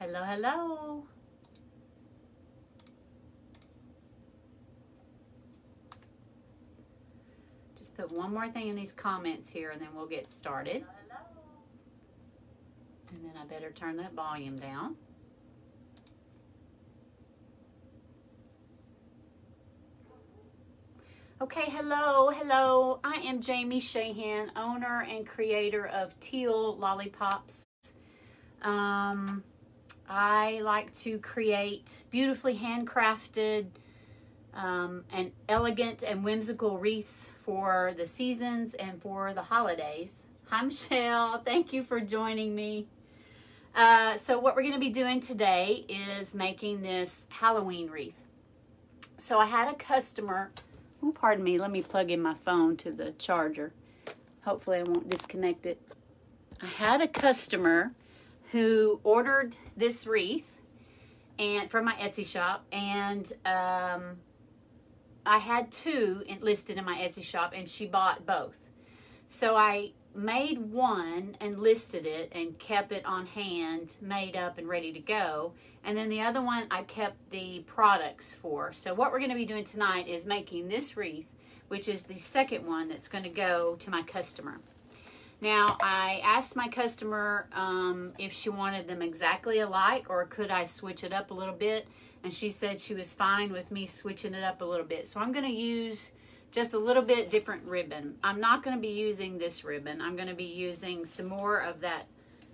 Hello, hello. Just put one more thing in these comments here and then we'll get started. Hello. And then I better turn that volume down. Okay, hello, hello. I am Jamie Shahan, owner and creator of Teal Lollipops. I like to create beautifully handcrafted and elegant and whimsical wreaths for the seasons and for the holidays. Hi, Michelle. Thank you for joining me. So what we're going to be doing today is making this Halloween wreath. So I had a customer... Oh, pardon me. Let me plug in my phone to the charger. Hopefully I won't disconnect it. I had a customer who ordered this wreath from my Etsy shop, and I had two listed in my Etsy shop, and she bought both. So I made one and listed it and kept it on hand, made up and ready to go. And then the other one I kept the products for. So what we're going to be doing tonight is making this wreath, which is the second one that's going to go to my customer. Now, I asked my customer if she wanted them exactly alike or could I switch it up a little bit. And she said she was fine with me switching it up a little bit. So I'm going to use just a little bit different ribbon. I'm not going to be using this ribbon. I'm going to be using some more of that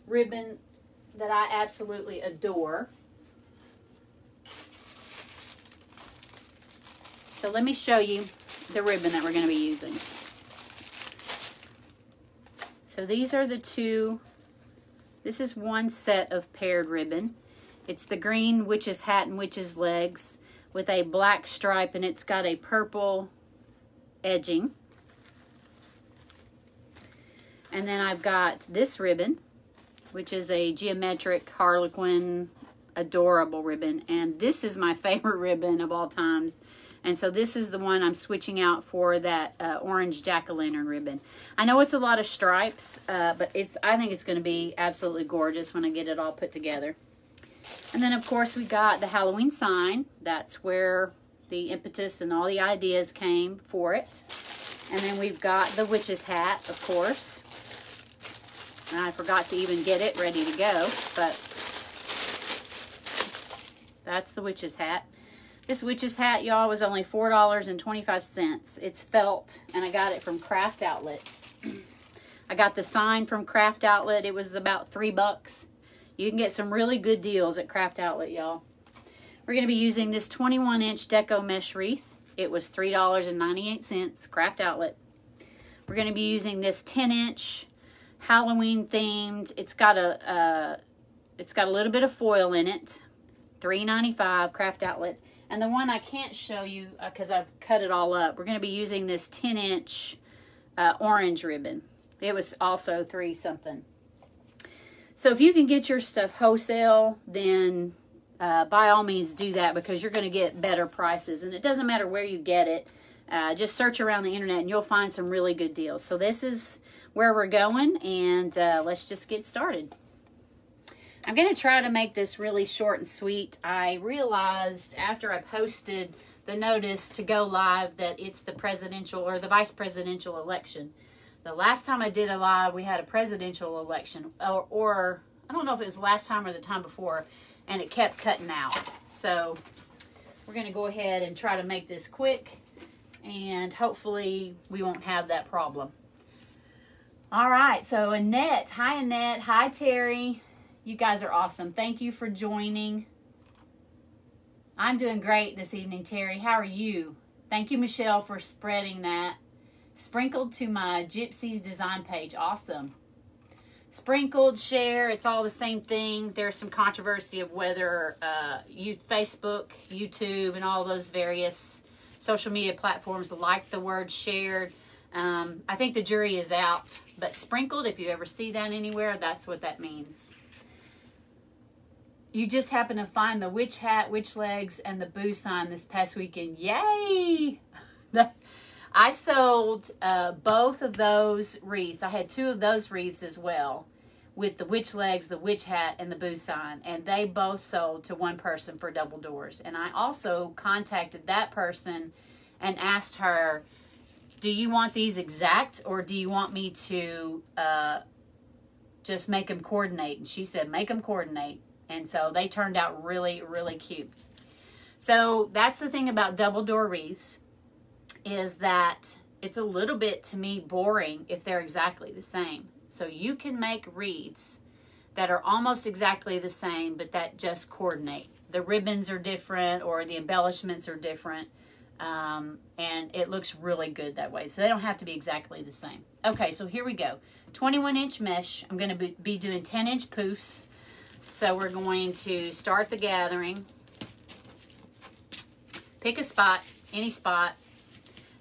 ribbon that I absolutely adore. So let me show you the ribbon that we're going to be using. So these are the two. This is one set of paired ribbon. It's the green witch's hat and witch's legs with a black stripe, and it's got a purple edging. And then I've got this ribbon, which is a geometric harlequin adorable ribbon, and this is my favorite ribbon of all times. And so this is the one I'm switching out for that orange jack-o'-lantern ribbon. I know it's a lot of stripes, but I think it's going to be absolutely gorgeous when I get it all put together. And then of course we got the Halloween sign. That's where the impetus and all the ideas came for it. And then we've got the witch's hat, of course. And I forgot to even get it ready to go, but that's the witch's hat. This witch's hat, y'all, was only $4.25. It's felt, and I got it from Craft Outlet. I got the sign from Craft Outlet. It was about $3. You can get some really good deals at Craft Outlet, y'all. We're going to be using this 21-inch Deco mesh wreath. It was $3.98, Craft Outlet. We're going to be using this 10-inch Halloween themed. It's got a little bit of foil in it. $3.95, Craft Outlet. And the one I can't show you because I've cut it all up. We're going to be using this 10-inch orange ribbon. It was also $3 something. So if you can get your stuff wholesale, then by all means do that because you're going to get better prices. And it doesn't matter where you get it. Just search around the internet and you'll find some really good deals. So this is where we're going, and let's just get started. I'm going to try to make this really short and sweet. I realized after I posted the notice to go live that it's the presidential or the vice presidential election. The last time I did a live, we had a presidential election, or I don't know if it was the last time or the time before, and it kept cutting out. So we're going to go ahead and try to make this quick, and hopefully we won't have that problem. All right, so Annette. Hi, Annette. Hi, Terry. You guys are awesome. Thank you for joining. I'm doing great this evening, Terry. How are you? Thank you, Michelle, for spreading that. Sprinkled to my Gypsies design page. Awesome. Sprinkled, share, it's all the same thing. There's some controversy of whether Facebook, YouTube, and all those various social media platforms like the word shared. I think the jury is out. But sprinkled, if you ever see that anywhere, that's what that means. You just happen to find the witch hat, witch legs, and the boo sign this past weekend. Yay! I sold both of those wreaths. I had two of those wreaths as well. with the witch legs, the witch hat, and the boo sign. And they both sold to one person for double doors. And I also contacted that person and asked her, do you want these exact, or do you want me to just make them coordinate? And she said, make them coordinate. And so they turned out really, really cute. So that's the thing about double door wreaths, is that it's a little bit, to me, boring if they're exactly the same. So you can make wreaths that are almost exactly the same, but that just coordinate. The ribbons are different, or the embellishments are different, and it looks really good that way. So they don't have to be exactly the same. Okay, so here we go. 21-inch mesh. I'm going to be doing 10-inch poofs. So we're going to start the gathering. Pick a spot, any spot.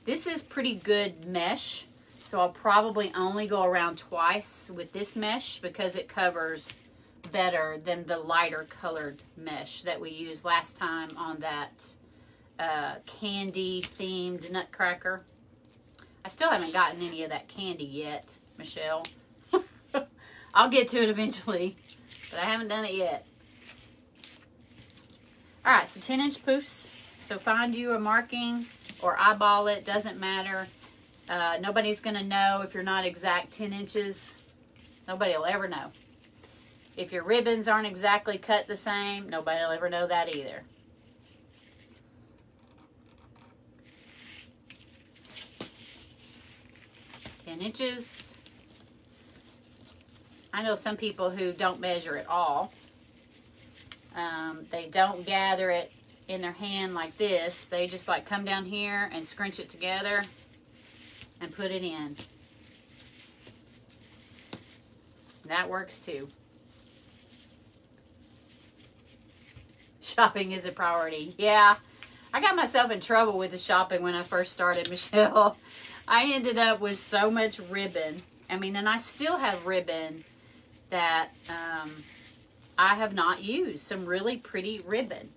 This is pretty good mesh, so I'll probably only go around twice with this mesh because it covers better than the lighter colored mesh that we used last time on that candy themed nutcracker. I still haven't gotten any of that candy yet, Michelle. I'll get to it eventually, but I haven't done it yet. All right, so 10-inch poofs. So find you a marking or eyeball it, doesn't matter. Nobody's going to know if you're not exact 10 inches. Nobody will ever know. If your ribbons aren't exactly cut the same, nobody will ever know that either. Inches. I know some people who don't measure at all. They don't gather it in their hand like this. They just like come down here and scrunch it together and put it in. That works too. Shopping is a priority. Yeah, I got myself in trouble with the shopping when I first started, Michelle. I ended up with so much ribbon. I mean, and I still have ribbon that I have not used. Some really pretty ribbon.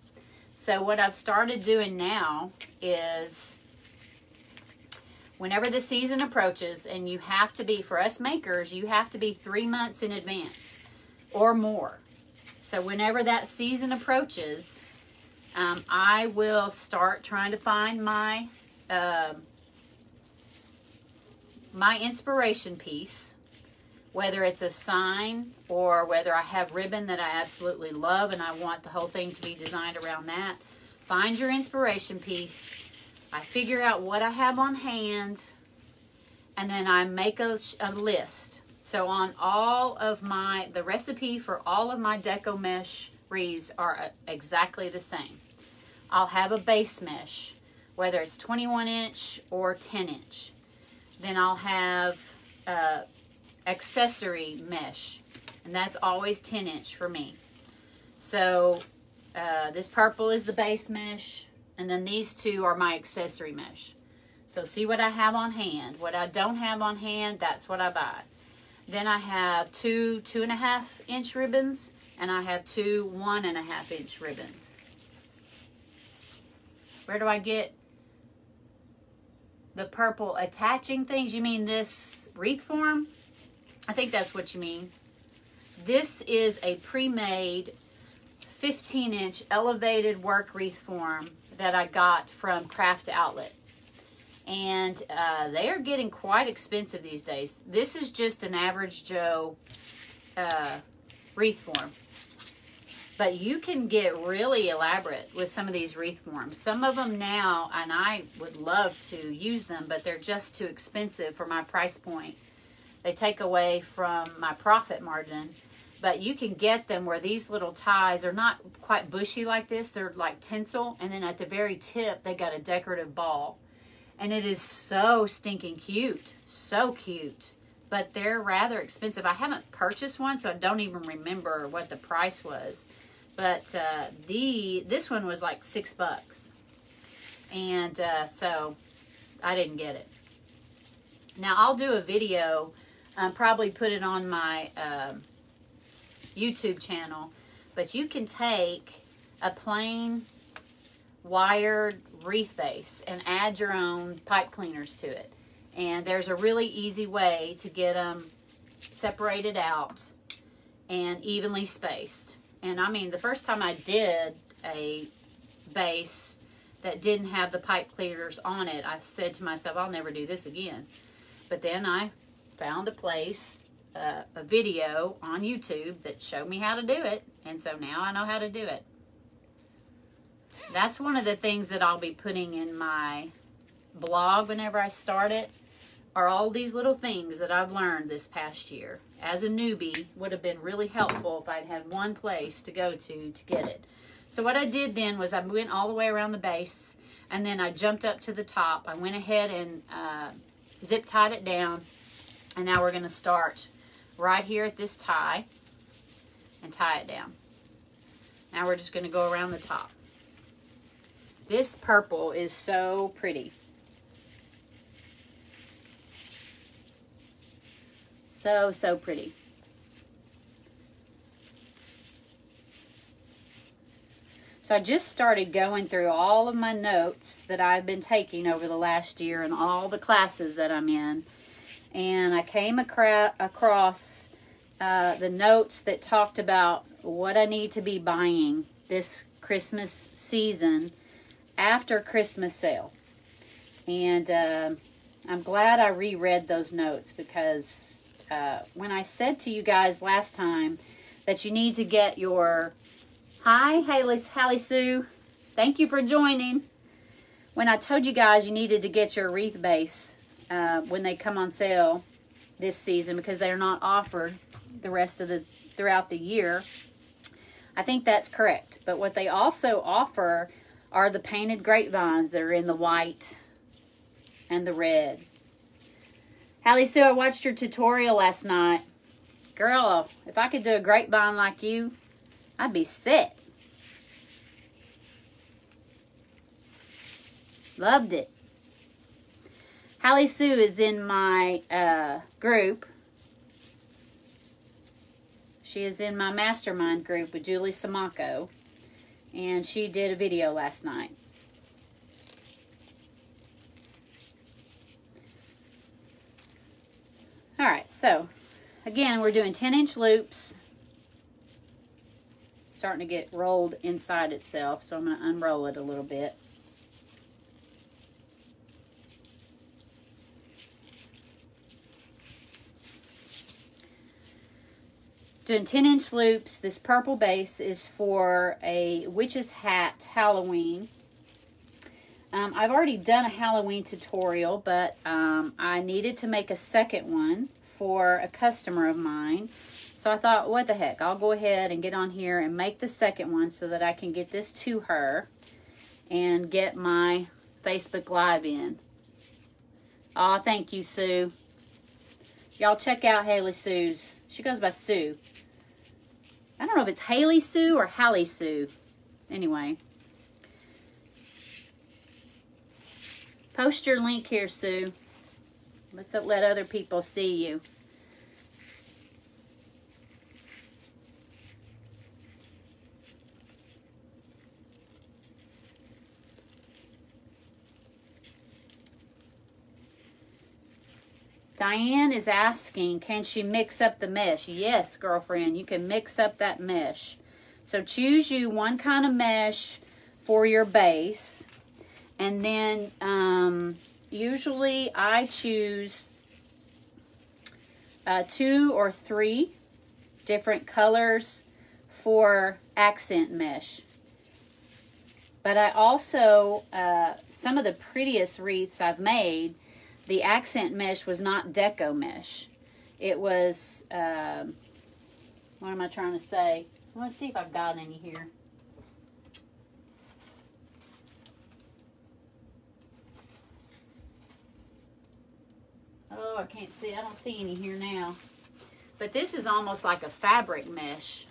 So what I've started doing now is whenever the season approaches, and you have to be, for us makers, you have to be 3 months in advance or more. So whenever that season approaches, I will start trying to find my my inspiration piece, whether it's a sign or whether I have ribbon that I absolutely love and I want the whole thing to be designed around that. Find your inspiration piece. I figure out what I have on hand, and then I make a list. So on all of the recipe for all of my Deco mesh wreaths are exactly the same. I'll have a base mesh, whether it's 21-inch or 10-inch. Then I'll have accessory mesh, and that's always 10-inch for me. So this purple is the base mesh, and then these two are my accessory mesh. So see what I have on hand. What I don't have on hand, that's what I buy. Then I have two 2.5-inch ribbons, and I have two 1.5-inch ribbons. Where do I get the purple attaching things? You mean this wreath form? I think that's what you mean. This is a pre-made 15-inch elevated work wreath form that I got from Craft Outlet. And they are getting quite expensive these days. This is just an average Joe wreath form. But you can get really elaborate with some of these wreath forms. Some of them now, and I would love to use them, but they're just too expensive for my price point. They take away from my profit margin. But you can get them where these little ties are not quite bushy like this. They're like tinsel, and then at the very tip, they got a decorative ball. And it is so stinking cute. So cute. But they're rather expensive. I haven't purchased one, so I don't even remember what the price was. But this one was like $6. And so I didn't get it. Now I'll do a video, probably put it on my YouTube channel. But you can take a plain wired wreath base and add your own pipe cleaners to it. And there's a really easy way to get them separated out and evenly spaced. And I mean, the first time I did a base that didn't have the pipe cleaners on it, I said to myself, I'll never do this again. But then I found a place, a video on YouTube that showed me how to do it. And so now I know how to do it. That's one of the things that I'll be putting in my blog whenever I start it, are all these little things that I've learned this past year. As a newbie, would have been really helpful if I'd had one place to go to get it. So what I did then was I went all the way around the base, and then I jumped up to the top. I went ahead and zip tied it down, and now we're going to start right here at this tie and tie it down. Now we're just going to go around the top. This purple is so pretty. So, so pretty. So I just started going through all of my notes that I've been taking over the last year and all the classes that I'm in. And I came across the notes that talked about what I need to be buying this Christmas season after Christmas sale. And I'm glad I reread those notes, because when I said to you guys last time that you need to get your... Hi, Hallie Sue. Thank you for joining. When I told you guys you needed to get your wreath base when they come on sale this season, because they're not offered the rest of throughout the year, I think that's correct. But what they also offer are the painted grapevines that are in the white and the red. Hallie Sue, I watched your tutorial last night. Girl, if I could do a grapevine like you, I'd be set. Loved it. Hallie Sue is in my group. She is in my mastermind group with Julie Samako. And she did a video last night. Alright, so again, we're doing 10-inch loops. Starting to get rolled inside itself, so I'm going to unroll it a little bit. Doing 10-inch loops. This purple base is for a witch's hat Halloween. I've already done a Halloween tutorial, but I needed to make a second one for a customer of mine. So I thought, what the heck, I'll go ahead and get on here and make the second one so that I can get this to her and get my Facebook Live in. Aw, thank you, Sue. Y'all check out Hallie Sue's. She goes by Sue. I don't know if it's Haley Sue or Hallie Sue. Anyway. Post your link here, Sue. Let's let other people see you. Diane is asking, can she mix up the mesh? Yes, girlfriend, you can mix up that mesh. So choose you one kind of mesh for your base. And then usually I choose 2 or 3 different colors for accent mesh. But I also, some of the prettiest wreaths I've made, the accent mesh was not Deco mesh. It was, what am I trying to say? I want to see if I've got any here. Oh, I can't see. I don't see any here now. But this is almost like a fabric mesh.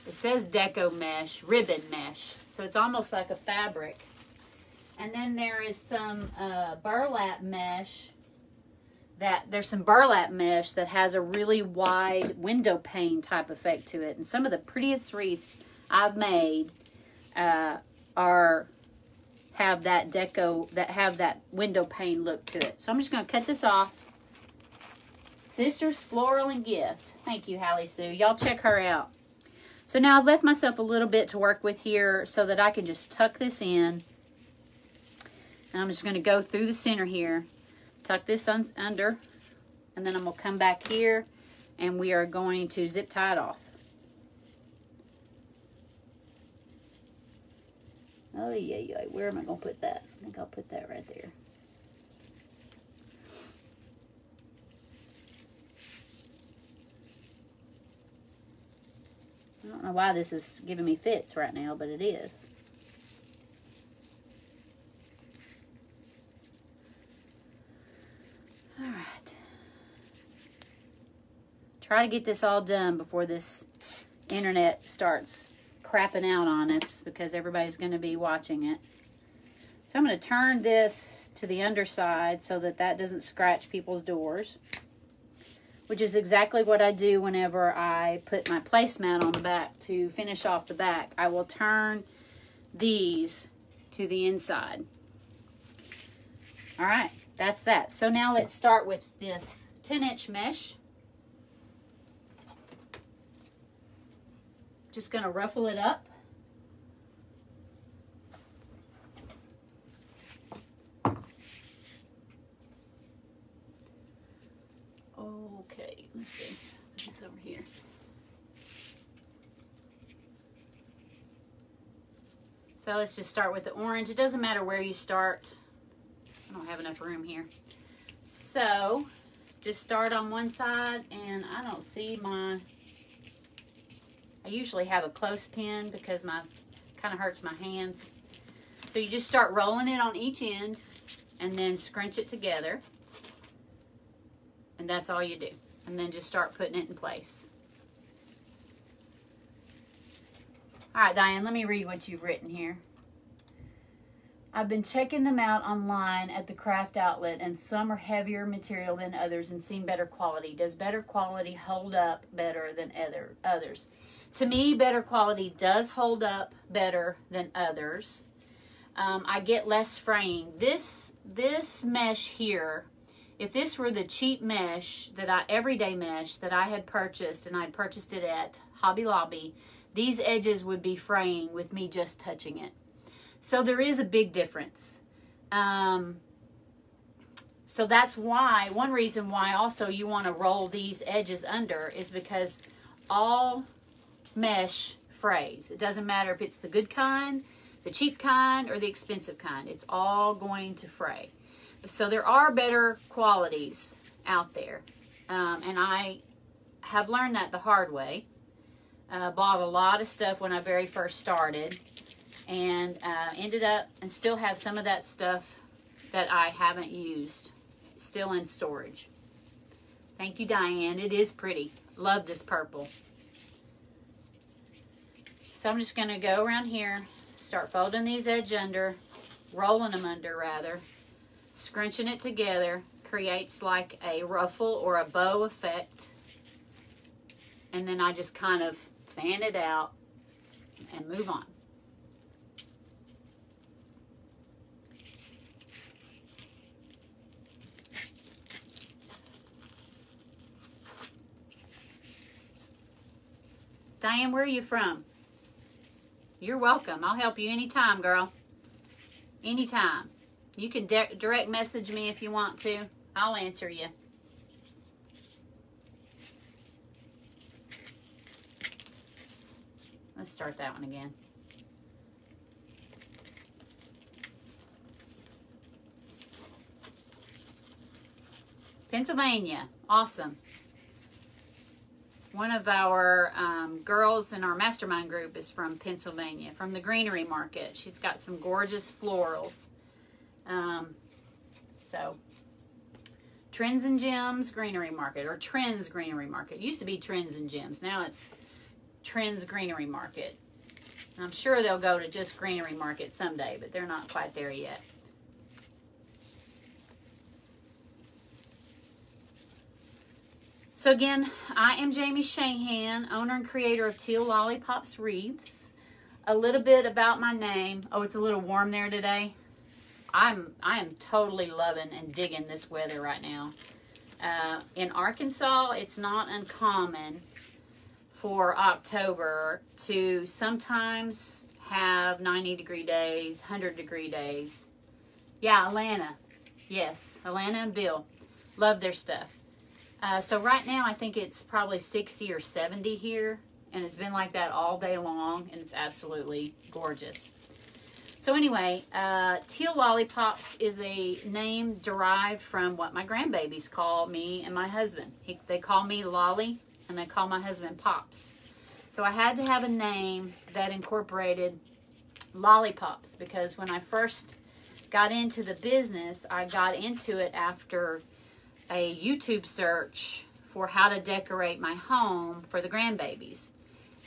It says Deco mesh, ribbon mesh. So it's almost like a fabric. And then there is some burlap mesh. There's some burlap mesh that has a really wide window pane type effect to it. And some of the prettiest wreaths I've made have that Deco, that have that window pane look to it. So I'm just going to cut this off. Sisters Floral and Gift. Thank you, Hallie Sue. Y'all check her out. So now I've left myself a little bit to work with here so that I can just tuck this in. And I'm just going to go through the center here, tuck this under, and then I'm going to come back here and we are going to zip tie it off. Oh, yeah. Where am I going to put that? I think I'll put that right there. I don't know why this is giving me fits right now, but it is. All right. Try to get this all done before this internet starts crapping out on us because everybody's going to be watching it. So I'm going to turn this to the underside so that that doesn't scratch people's doors, which is exactly what I do whenever I put my placemat on the back to finish off the back. I will turn these to the inside. All right, that's that. So now let's start with this 10-inch mesh. Just going to ruffle it up. Okay, let's see. Put this over here. So let's just start with the orange. It doesn't matter where you start. I don't have enough room here. So just start on one side, and I don't see my... I usually have a clothespin because my kind of hurts my hands. So you just start rolling it on each end and then scrunch it together. And that's all you do. And then just start putting it in place. All right, Diane, let me read what you've written here. I've been checking them out online at the craft outlet, and some are heavier material than others and seem better quality. Does better quality hold up better than others? To me, better quality does hold up better than others. I get less fraying. This mesh here, if this were the cheap mesh, everyday mesh that I had purchased, and I'd purchased it at Hobby Lobby, these edges would be fraying with me just touching it. So there is a big difference. So that's why, one reason why also you want to roll these edges under is because all mesh frays. It doesn't matter if it's the good kind, the cheap kind, or the expensive kind. It's all going to fray. So there are better qualities out there. And I have learned that the hard way. Bought a lot of stuff when I very first started, and ended up and still have some of that stuff that I haven't used still in storage. Thank you, Diane. It is pretty. Love this purple. So I'm just going to go around here, start folding these edges under, rolling them under rather, scrunching it together, creates like a ruffle or a bow effect. And then I just kind of fan it out and move on. Diane, where are you from? You're welcome. I'll help you anytime, girl. Anytime. You can direct message me if you want to. I'll answer you. Let's start that one again. Pennsylvania. Awesome. One of our girls in our mastermind group is from Pennsylvania, from the Greenery Market. She's got some gorgeous florals. So, Trends and Gems Greenery Market, or Trends Greenery Market. It used to be Trends and Gems. Now it's Trends Greenery Market. I'm sure they'll go to just Greenery Market someday, but they're not quite there yet. So again, I am Jamie Shahan, owner and creator of Teal Lollipops Wreaths. A little bit about my name. Oh, it's a little warm there today. I am totally loving and digging this weather right now. In Arkansas, it's not uncommon for October to sometimes have 90-degree days, 100-degree days. Yeah, Alana. Yes, Alana and Bill. Love their stuff. So right now, I think it's probably 60 or 70 here. And it's been like that all day long. And it's absolutely gorgeous. So anyway, Teal Lollipops is a name derived from what my grandbabies call me and my husband. They call me Lolly, and they call my husband Pops. So I had to have a name that incorporated lollipops, because when I first got into the business, I got into it after a YouTube search for how to decorate my home for the grandbabies.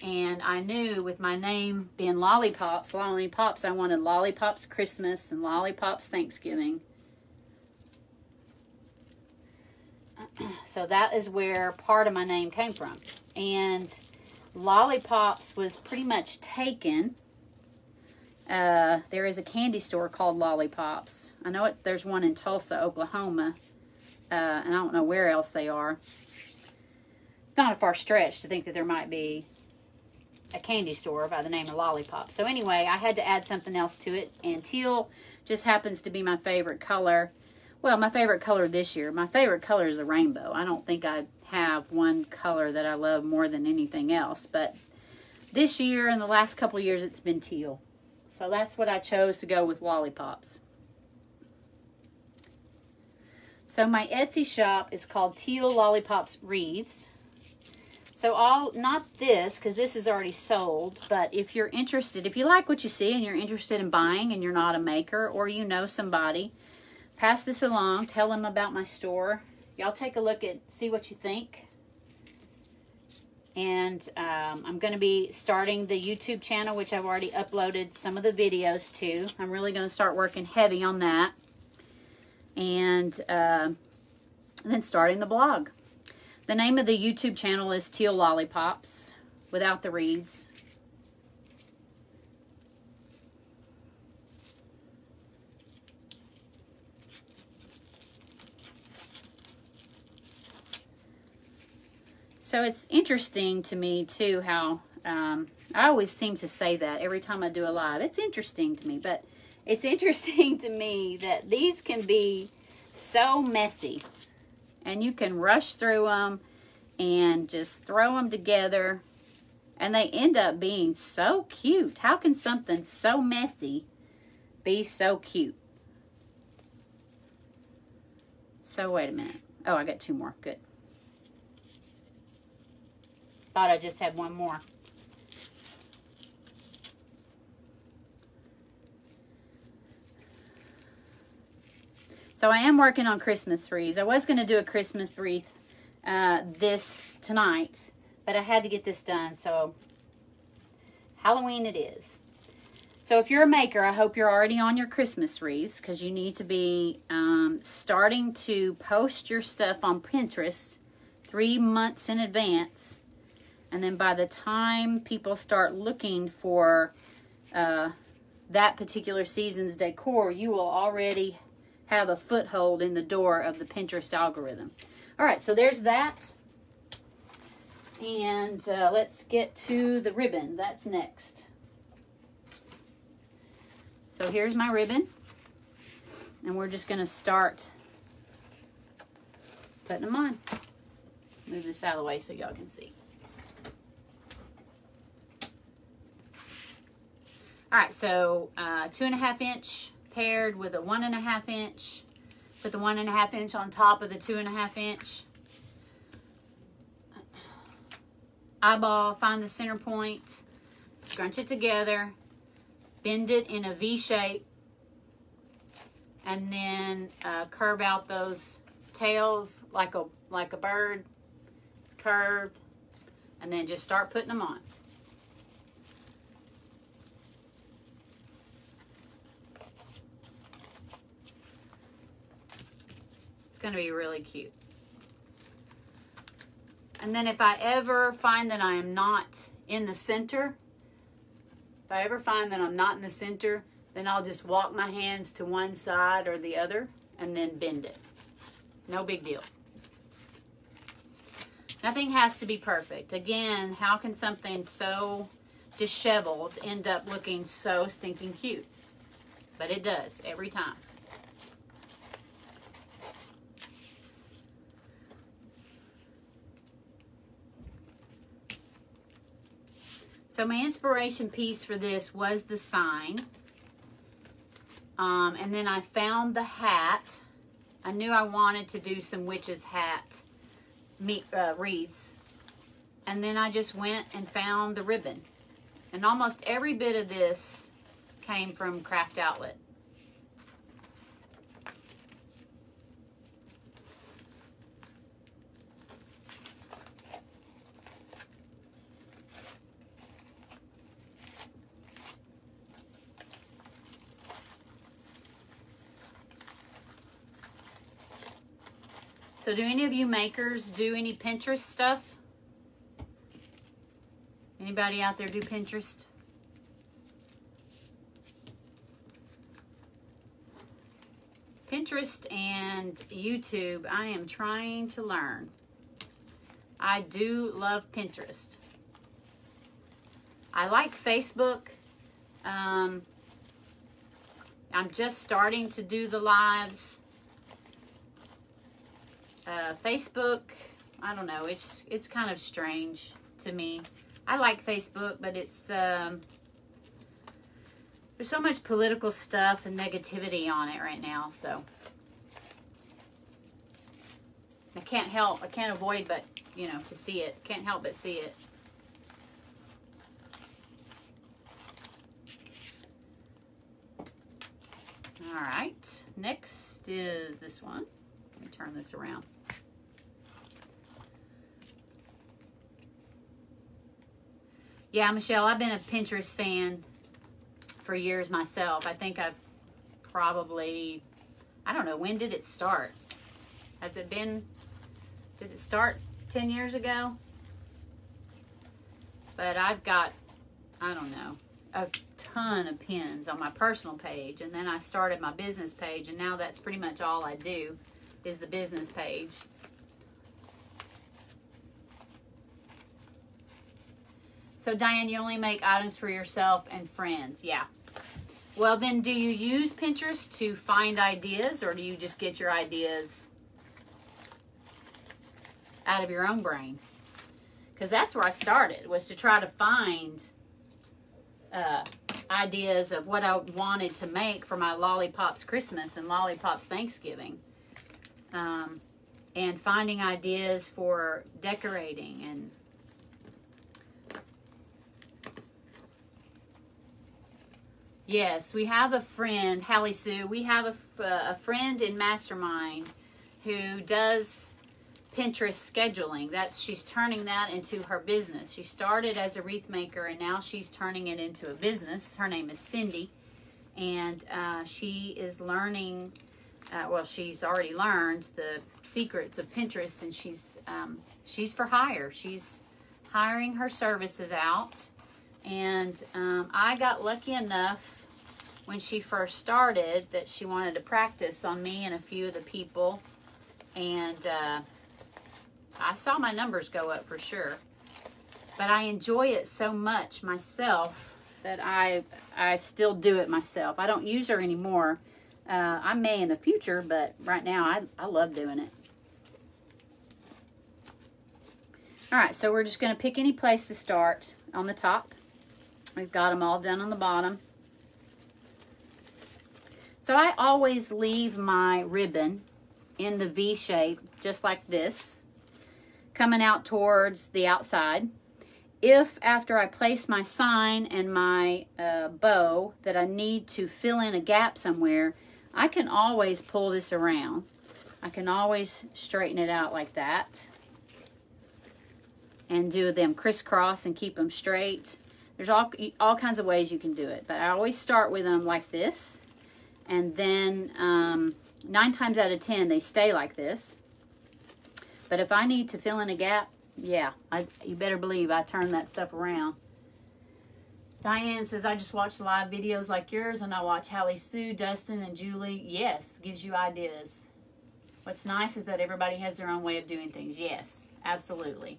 And I knew with my name being Lollipops, I wanted Lollipops Christmas and Lollipops Thanksgiving. So that is where part of my name came from. And Lollipops was pretty much taken. There is a candy store called Lollipops. I know there's one in Tulsa, Oklahoma. And I don't know where else they are. It's not a far stretch to think that there might be a candy store by the name of Lollipop. So anyway, I had to add something else to it, and teal just happens to be my favorite color. Well, my favorite color this year. My favorite color is the rainbow. I don't think I have one color that I love more than anything else, but this year and the last couple years it's been teal. So that's what I chose to go with Lollipops. So my Etsy shop is called Teal Lollipops Wreaths. So not this, because this is already sold, but if you're interested, if you like what you see and you're interested in buying and you're not a maker, or you know somebody, pass this along, tell them about my store. Y'all take a look at, see what you think. And I'm going to be starting the YouTube channel, which I've already uploaded some of the videos to. I'm really going to start working heavy on that. And then starting the blog. The name of the YouTube channel is Teal Lollipops, without the wreaths. So it's interesting to me, too, how I always seem to say that every time I do a live. It's interesting to me, but it's interesting to me that these can be so messy. And you can rush through them and just throw them together. And they end up being so cute. How can something so messy be so cute? So wait a minute. Oh, I got two more. Good. Thought I just had one more. So I am working on Christmas wreaths. I was going to do a Christmas wreath tonight, but I had to get this done, so Halloween it is. So if you're a maker, I hope you're already on your Christmas wreaths, because you need to be starting to post your stuff on Pinterest 3 months in advance, and then by the time people start looking for that particular season's decor, you will already have a foothold in the door of the Pinterest algorithm. All right, so there's that. And let's get to the ribbon. That's next. So here's my ribbon. And we're just going to start putting them on. Move this out of the way so y'all can see. All right, so 2.5 inch paired with a 1.5 inch. Put the 1.5 inch on top of the 2.5 inch. Eyeball, find the center point, scrunch it together, bend it in a V shape, and then curve out those tails like a bird. It's curved, and then just start putting them on. It's going to be really cute. And then if I ever find that I am not in the center, then I'll just walk my hands to one side or the other and then bend it. No big deal. Nothing has to be perfect. Again, how can something so disheveled end up looking so stinking cute? But it does every time. So my inspiration piece for this was the sign. And then I found the hat. I knew I wanted to do some witch's hat wreaths. And then I just went and found the ribbon. And almost every bit of this came from Craft Outlet. So do any of you makers do any Pinterest stuff? Anybody out there do Pinterest? Pinterest and YouTube, I am trying to learn. I do love Pinterest. I like Facebook. I'm just starting to do the lives. Facebook, I don't know, it's kind of strange to me. I like Facebook, but it's there's so much political stuff and negativity on it right now, so I can't avoid but, you know, to see it. Can't help but see it. All right, next is this one. Let me turn this around. Yeah, Michelle, I've been a Pinterest fan for years myself. I think I've probably, I don't know, when did it start? Has it been, did it start 10 years ago? But I've got, I don't know, a ton of pins on my personal page. And then I started my business page, and now that's pretty much all I do is the business page. So Diane, you only make items for yourself and friends. Yeah. Well, then do you use Pinterest to find ideas, or do you just get your ideas out of your own brain? Because that's where I started, was to try to find ideas of what I wanted to make for my Lollipops Christmas and Lollipops Thanksgiving. And finding ideas for decorating and yes, we have a friend, Hallie Sue. We have a friend in Mastermind who does Pinterest scheduling. She's turning that into her business. She started as a wreath maker, and now she's turning it into a business. Her name is Cindy, and she is learning. Well, she's already learned the secrets of Pinterest, and she's for hire. She's hiring her services out, and I got lucky enough when she first started that she wanted to practice on me and a few of the people, and I saw my numbers go up for sure. But I enjoy it so much myself that I still do it myself. I don't use her anymore. I may in the future, but right now I love doing it. All right, so we're just going to pick any place to start on the top. We've got them all done on the bottom. So I always leave my ribbon in the V shape, just like this, coming out towards the outside. If after I place my sign and my bow that I need to fill in a gap somewhere, I can always pull this around. I can always straighten it out like that and do them crisscross and keep them straight. There's all kinds of ways you can do it, but I always start with them like this, and then 9 times out of 10 they stay like this. But if I need to fill in a gap, yeah, you better believe I turn that stuff around. Diane says, I just watch live videos like yours, and I watch Hallie Sue, Dustin, and Julie. Yes, gives you ideas. What's nice is that everybody has their own way of doing things. Yes, absolutely.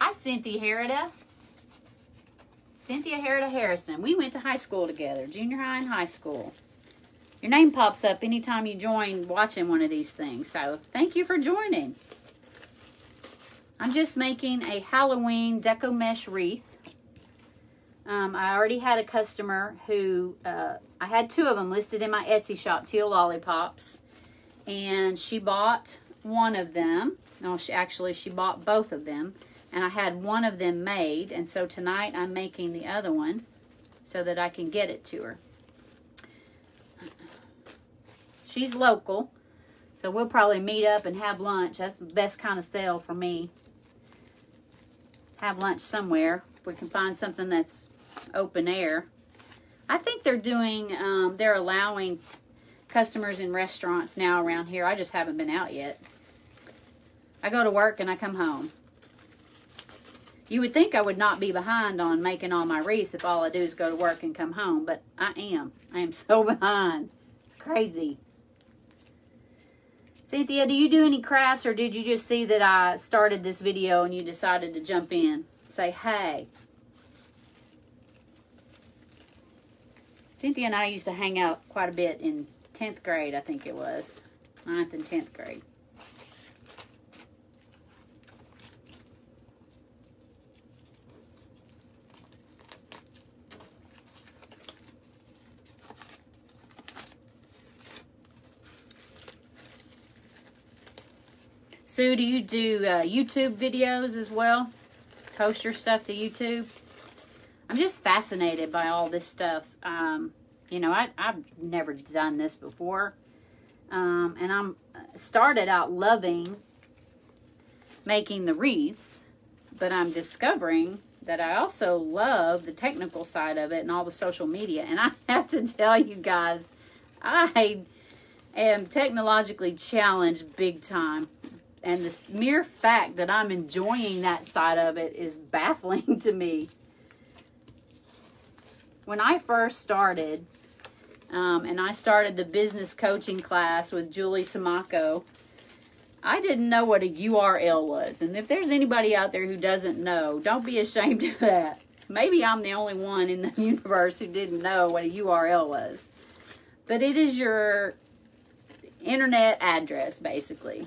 Hi, Cynthia Herida. Cynthia Herida Harrison. We went to high school together, junior high and high school. Your name pops up anytime you join watching one of these things, so thank you for joining. I'm just making a Halloween Deco mesh wreath. I already had a customer who, I had 2 of them listed in my Etsy shop, Teal Lollipops, and she bought one of them. No, she bought both of them, and I had one of them made, and so tonight I'm making the other one so that I can get it to her. She's local, so we'll probably meet up and have lunch. That's the best kind of sale for me. Have lunch somewhere. If we can find something that's open air. I think they're doing, they're allowing customers in restaurants now around here. I just haven't been out yet. I go to work and I come home. You would think I would not be behind on making all my wreaths if all I do is go to work and come home, but I am. I am so behind. It's crazy. Cynthia, do you do any crafts, or did you just see that I started this video and you decided to jump in? Say, hey. Cynthia and I used to hang out quite a bit in 10th grade, I think it was. 9th and 10th grade. Sue, do you do YouTube videos as well? Post your stuff to YouTube? I'm just fascinated by all this stuff. You know, I've never done this before. And I'm started out loving making the wreaths, but I'm discovering that I also love the technical side of it and all the social media. And I have to tell you guys, I am technologically challenged big time. And the mere fact that I'm enjoying that side of it is baffling to me. When I first started, and I started the business coaching class with Julie Samako, I didn't know what a URL was. And if there's anybody out there who doesn't know, don't be ashamed of that. Maybe I'm the only one in the universe who didn't know what a URL was. But it is your internet address, basically.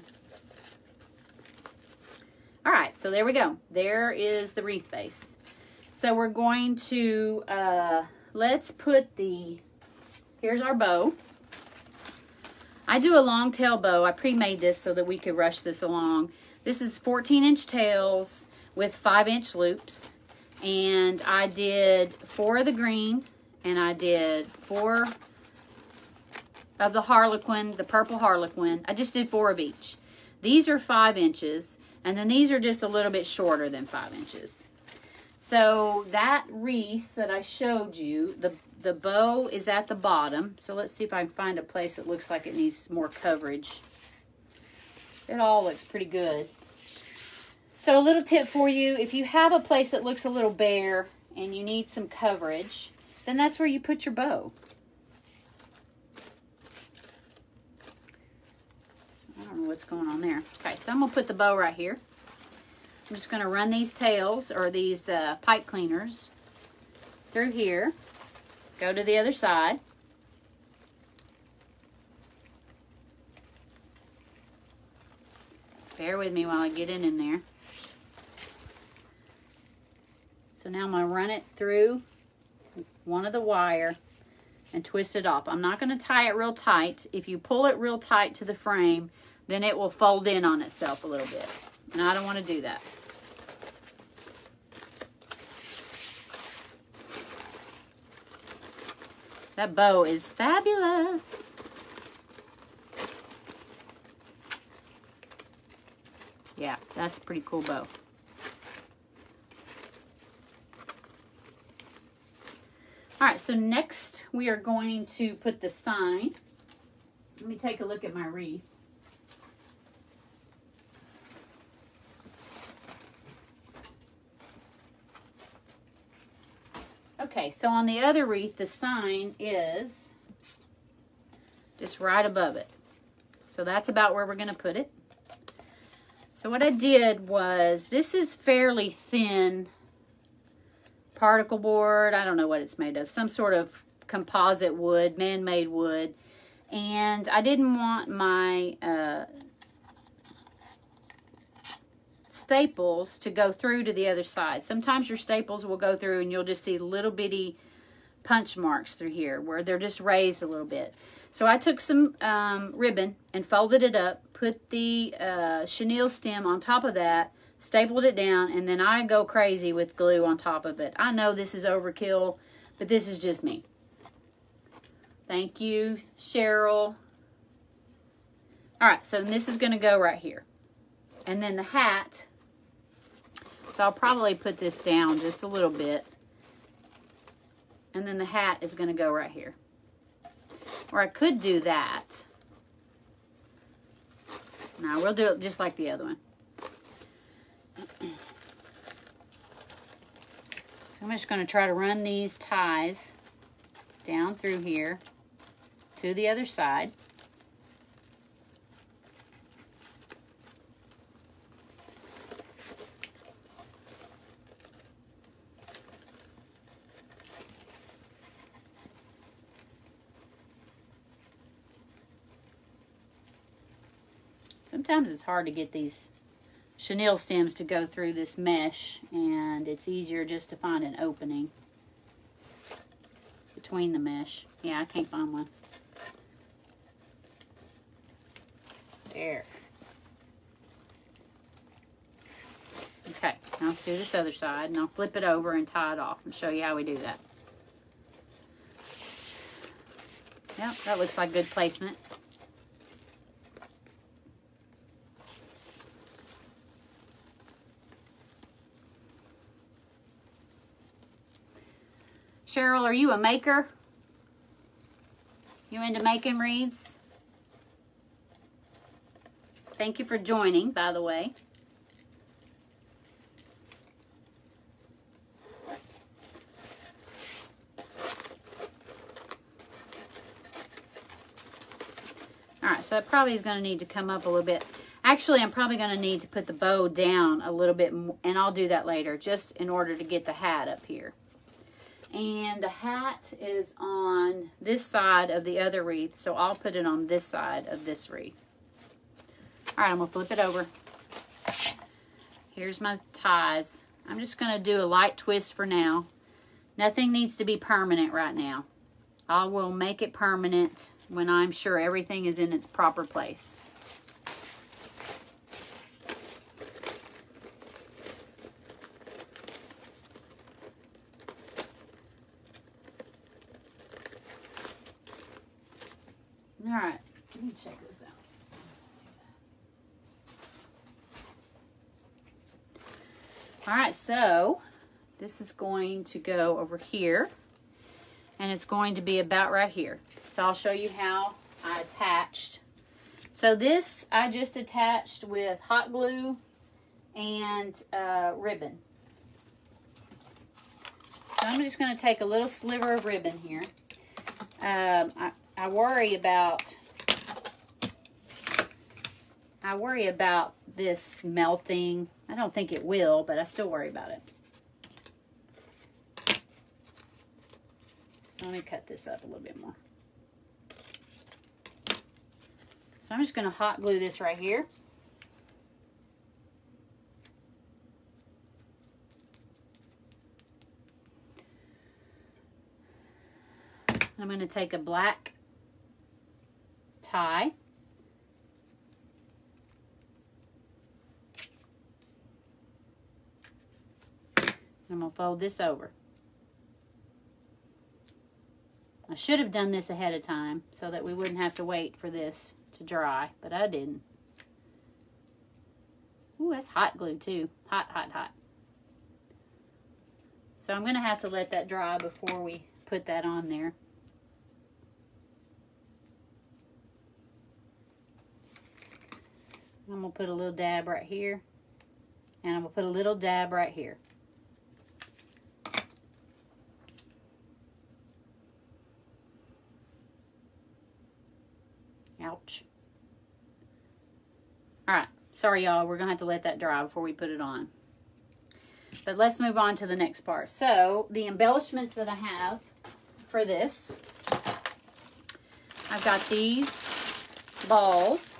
All right, so there we go. There is the wreath base. So we're going to, let's put the, here's our bow. I do a long tail bow. I pre-made this so that we could rush this along. This is 14-inch tails with 5-inch loops. And I did 4 of the green, and I did 4 of the harlequin, the purple harlequin. I just did 4 of each. These are 5 inches. And then these are just a little bit shorter than 5 inches. So that wreath that I showed you, the bow is at the bottom. So let's see if I can find a place that looks like it needs more coverage. It all looks pretty good. So a little tip for you, if you have a place that looks a little bare and you need some coverage, then that's where you put your bow. I don't know what's going on there. Okay, so I'm going to put the bow right here. I'm just going to run these tails, or these pipe cleaners, through here. Go to the other side. Bear with me while I get in there. So now I'm going to run it through one of the wire and twist it off. I'm not going to tie it real tight. If you pull it real tight to the frame, then it will fold in on itself a little bit. And I don't want to do that. That bow is fabulous. Yeah, that's a pretty cool bow. All right, so next we are going to put the sign. Let me take a look at my wreath. Okay, so on the other wreath, the sign is just right above it. So that's about where we're going to put it. So what I did was, this is fairly thin particle board. I don't know what it's made of. Some sort of composite wood, man-made wood. And I didn't want my staples to go through to the other side. Sometimes your staples will go through and you'll just see little bitty punch marks through here where they're just raised a little bit. So I took some ribbon and folded it up, put the chenille stem on top of that, stapled it down, and then I go crazy with glue on top of it. I know this is overkill, but this is just me. Thank you, Cheryl. All right, so this is going to go right here. And then the hat, so I'll probably put this down just a little bit. And then the hat is going to go right here. Or I could do that. No, we'll do it just like the other one. So I'm just going to try to run these ties down through here to the other side. Sometimes it's hard to get these chenille stems to go through this mesh, and it's easier just to find an opening between the mesh. Yeah, I can't find one. There. Okay, now let's do this other side, and I'll flip it over and tie it off and show you how we do that. Yep, that looks like good placement. Cheryl, are you a maker? You into making wreaths? Thank you for joining, by the way. Alright, so it probably is going to need to come up a little bit. Actually, I'm probably going to need to put the bow down a little bit, and I'll do that later, just in order to get the hat up here. And the hat is on this side of the other wreath, so I'll put it on this side of this wreath. All right, I'm going to flip it over. Here's my ties. I'm just going to do a light twist for now. Nothing needs to be permanent right now. I will make it permanent when I'm sure everything is in its proper place. All right, let me check this out. All right, so this is going to go over here, and it's going to be about right here. So I'll show you how I attached. So this I just attached with hot glue and ribbon. So I'm just going to take a little sliver of ribbon here. I worry about this melting. I don't think it will, but I still worry about it. So let me cut this up a little bit more. So I'm just going to hot glue this right here. I'm going to take a black tie. I'm going to fold this over. I should have done this ahead of time so that we wouldn't have to wait for this to dry, but I didn't. Ooh, that's hot glue too. Hot, hot, hot. So I'm going to have to let that dry before we put that on there. I'm going to put a little dab right here, and I'm going to put a little dab right here. Sorry, y'all. We're going to have to let that dry before we put it on. But let's move on to the next part. So, the embellishments that I have for this, I've got these balls.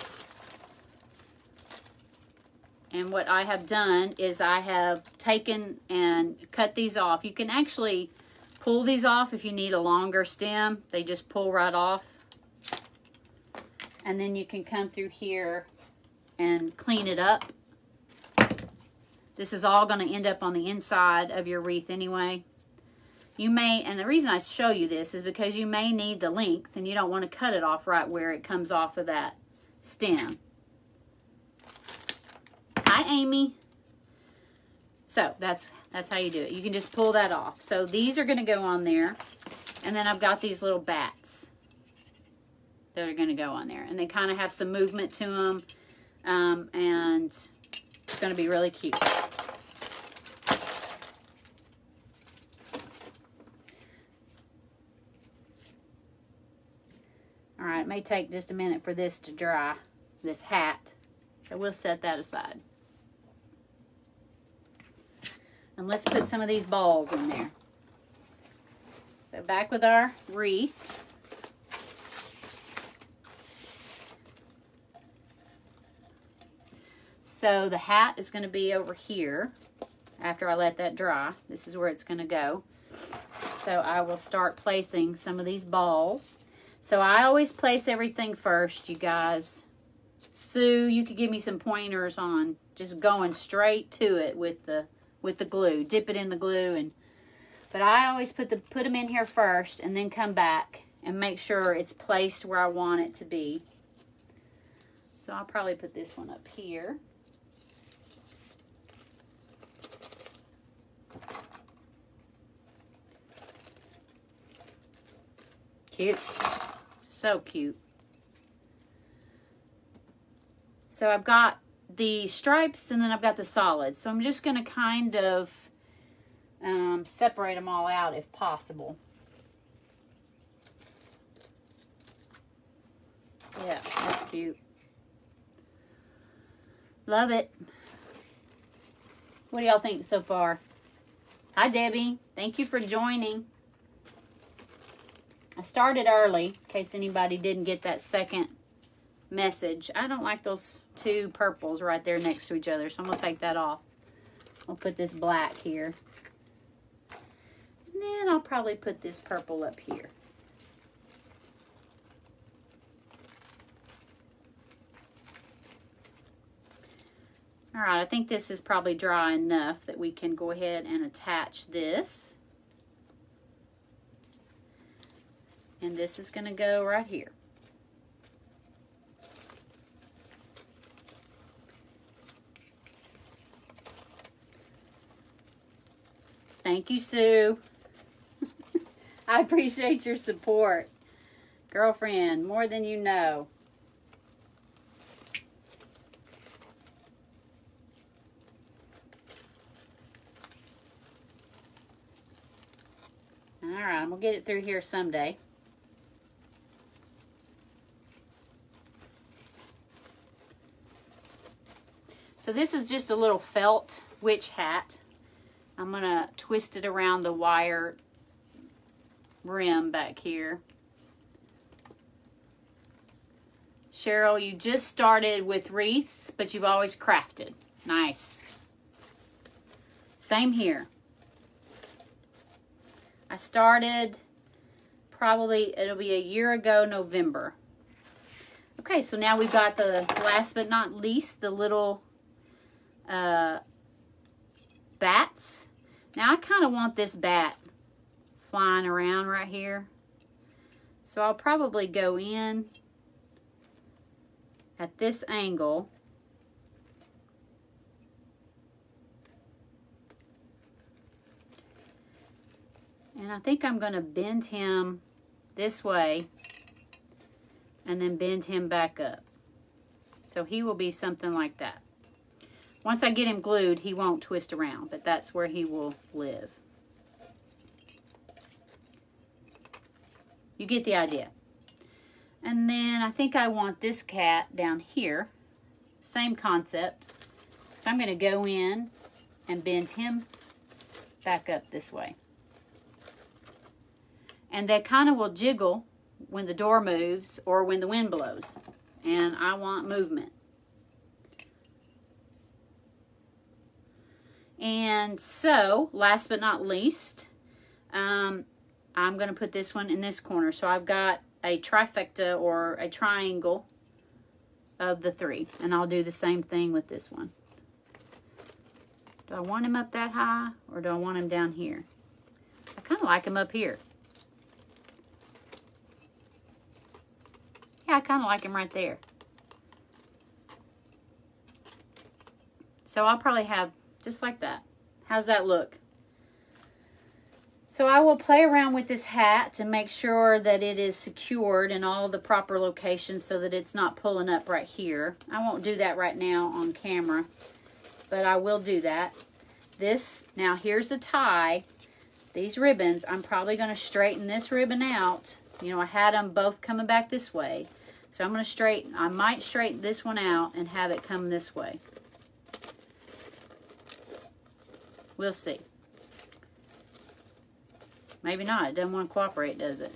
And what I have done is I have taken and cut these off. You can actually pull these off if you need a longer stem. They just pull right off. And then you can come through here and clean it up. This is all going to end up on the inside of your wreath anyway. You may, and the reason I show you this is because you may need the length and you don't want to cut it off right where it comes off of that stem. Hi, Amy. So that's how you do it. You can just pull that off. So these are going to go on there. And then I've got these little bats that are going to go on there. And they kind of have some movement to them. And it's going to be really cute. All right, it may take just a minute for this to dry, this hat. So we'll set that aside. And let's put some of these balls in there. So back with our wreath. So the hat is going to be over here after I let that dry. This is where it's going to go. So I will start placing some of these balls. So I always place everything first, you guys. Sue, you could give me some pointers on just going straight to it with the glue. Dip it in the glue, but I always put them in here first and then come back and make sure it's placed where I want it to be. So I'll probably put this one up here. Cute. So cute. So I've got the stripes and then I've got the solids. So I'm just going to kind of separate them all out if possible. Yeah, that's cute. Love it. What do y'all think so far? Hi, Debbie. Thank you for joining. I started early, in case anybody didn't get that second message. I don't like those two purples right there next to each other, so I'm going to take that off. I'll put this black here. And then I'll probably put this purple up here. All right, I think this is probably dry enough that we can go ahead and attach this. And this is going to go right here. Thank you, Sue. I appreciate your support. Girlfriend, more than you know. All right, I'm going to get it through here someday. So this is just a little felt witch hat. I'm going to twist it around the wire rim back here. Cheryl, you just started with wreaths, but you've always crafted. Nice. Same here. I started probably, it'll be a year ago, November. Okay, so now we've got the last but not least, the little bats. Now I kind of want this bat flying around right here. So I'll probably go in at this angle. And I think I'm going to bend him this way and then bend him back up. So he will be something like that. Once I get him glued, he won't twist around, but that's where he will live. You get the idea. And then I think I want this cat down here. Same concept. So I'm going to go in and bend him back up this way. And they kind of will jiggle when the door moves or when the wind blows. And I want movement. And so, last but not least, I'm going to put this one in this corner. So I've got a trifecta or a triangle of the 3. And I'll do the same thing with this one. Do I want him up that high or do I want him down here? I kind of like him up here. Yeah, I kind of like him right there. So I'll probably have just like that. How's that look? So I will play around with this hat to make sure that it is secured in all the proper locations so that it's not pulling up right here. I won't do that right now on camera, but I will do that. Now here's the tie. These ribbons, I'm probably going to straighten this ribbon out. You know, I had them both coming back this way. So I'm going to I might straighten this one out and have it come this way. We'll see. Maybe not. It doesn't want to cooperate, does it?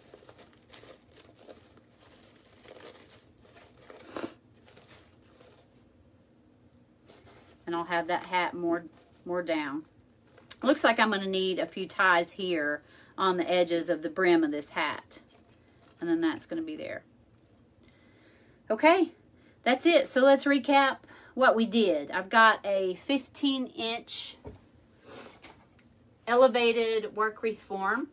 And I'll have that hat more down. Looks like I'm going to need a few ties here on the edges of the brim of this hat. And then that's going to be there. Okay, that's it. So let's recap what we did. I've got a 15-inch elevated work wreath form.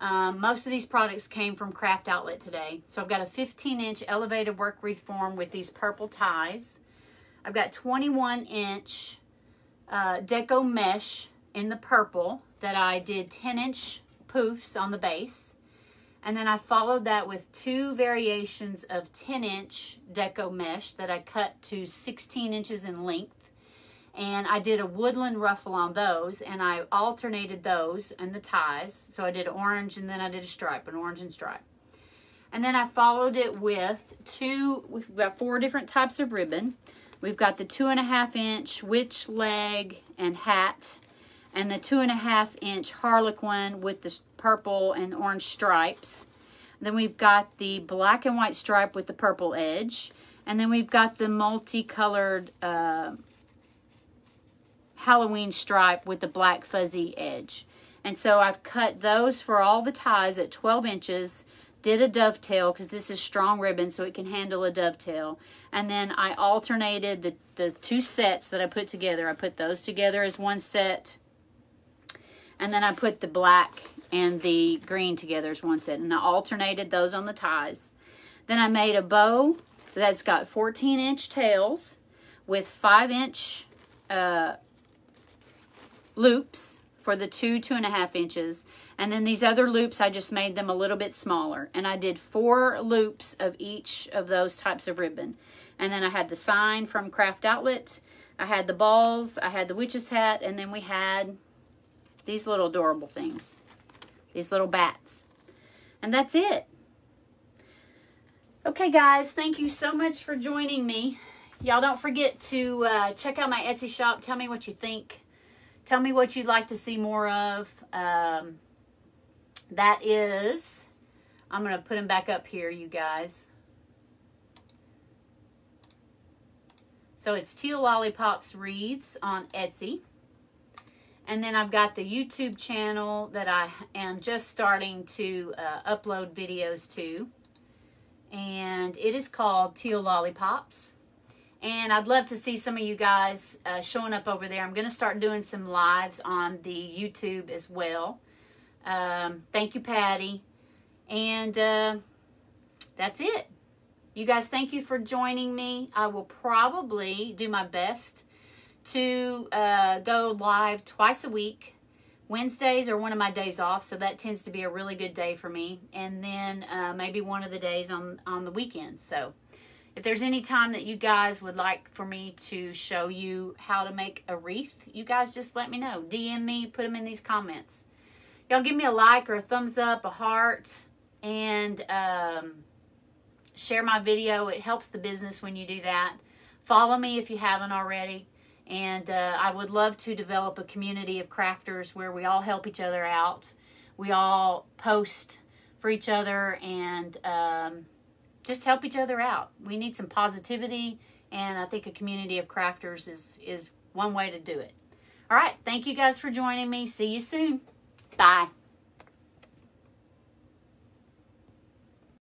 Most of these products came from Craft Outlet today. So I've got a 15-inch elevated work wreath form with these purple ties. I've got 21-inch Deco mesh in the purple that I did 10-inch poofs on the base. And then I followed that with 2 variations of 10-inch Deco mesh that I cut to 16 inches in length. And I did a woodland ruffle on those, and I alternated those and the ties. So I did orange, and then I did a stripe, an orange and stripe. And then I followed it with we've got 4 different types of ribbon. We've got the 2.5-inch witch leg and hat, and the 2.5-inch harlequin with the purple and orange stripes. Then we've got the black and white stripe with the purple edge. And then we've got the multicolored Halloween stripe with the black fuzzy edge. And so I've cut those for all the ties at 12 inches, did a dovetail because this is strong ribbon so it can handle a dovetail. And then I alternated the 2 sets that I put together. I put those together as one set. And then I put the black and the green together as one set. And I alternated those on the ties. Then I made a bow that's got 14-inch tails with 5-inch loops for the 2.5 inches. And then these other loops, I just made them a little bit smaller. And I did 4 loops of each of those types of ribbon. And then I had the sign from Craft Outlet. I had the balls. I had the witch's hat. And then we had these little adorable things. These little bats. And that's it. Okay, guys. Thank you so much for joining me. Y'all don't forget to check out my Etsy shop. Tell me what you think. Tell me what you'd like to see more of. That is, I'm going to put them back up here, you guys. So it's Teal Lollipops Wreaths on Etsy. And then I've got the YouTube channel that I am just starting to upload videos to. And it is called Teal Lollipops. And I'd love to see some of you guys showing up over there. I'm going to start doing some lives on the YouTube as well. Thank you, Patty. And that's it. You guys, thank you for joining me. I will probably do my best to go live twice a week. Wednesdays are one of my days off, so that tends to be a really good day for me. And then maybe one of the days on the weekends. So if there's any time that you guys would like for me to show you how to make a wreath, you guys just let me know. DM me, put them in these comments. Y'all give me a like or a thumbs up, a heart, and share my video. It helps the business when you do that. Follow me if you haven't already. And I would love to develop a community of crafters where we all help each other out. We all post for each other and just help each other out. We need some positivity, and I think a community of crafters is one way to do it. All right, thank you guys for joining me. See you soon. Bye.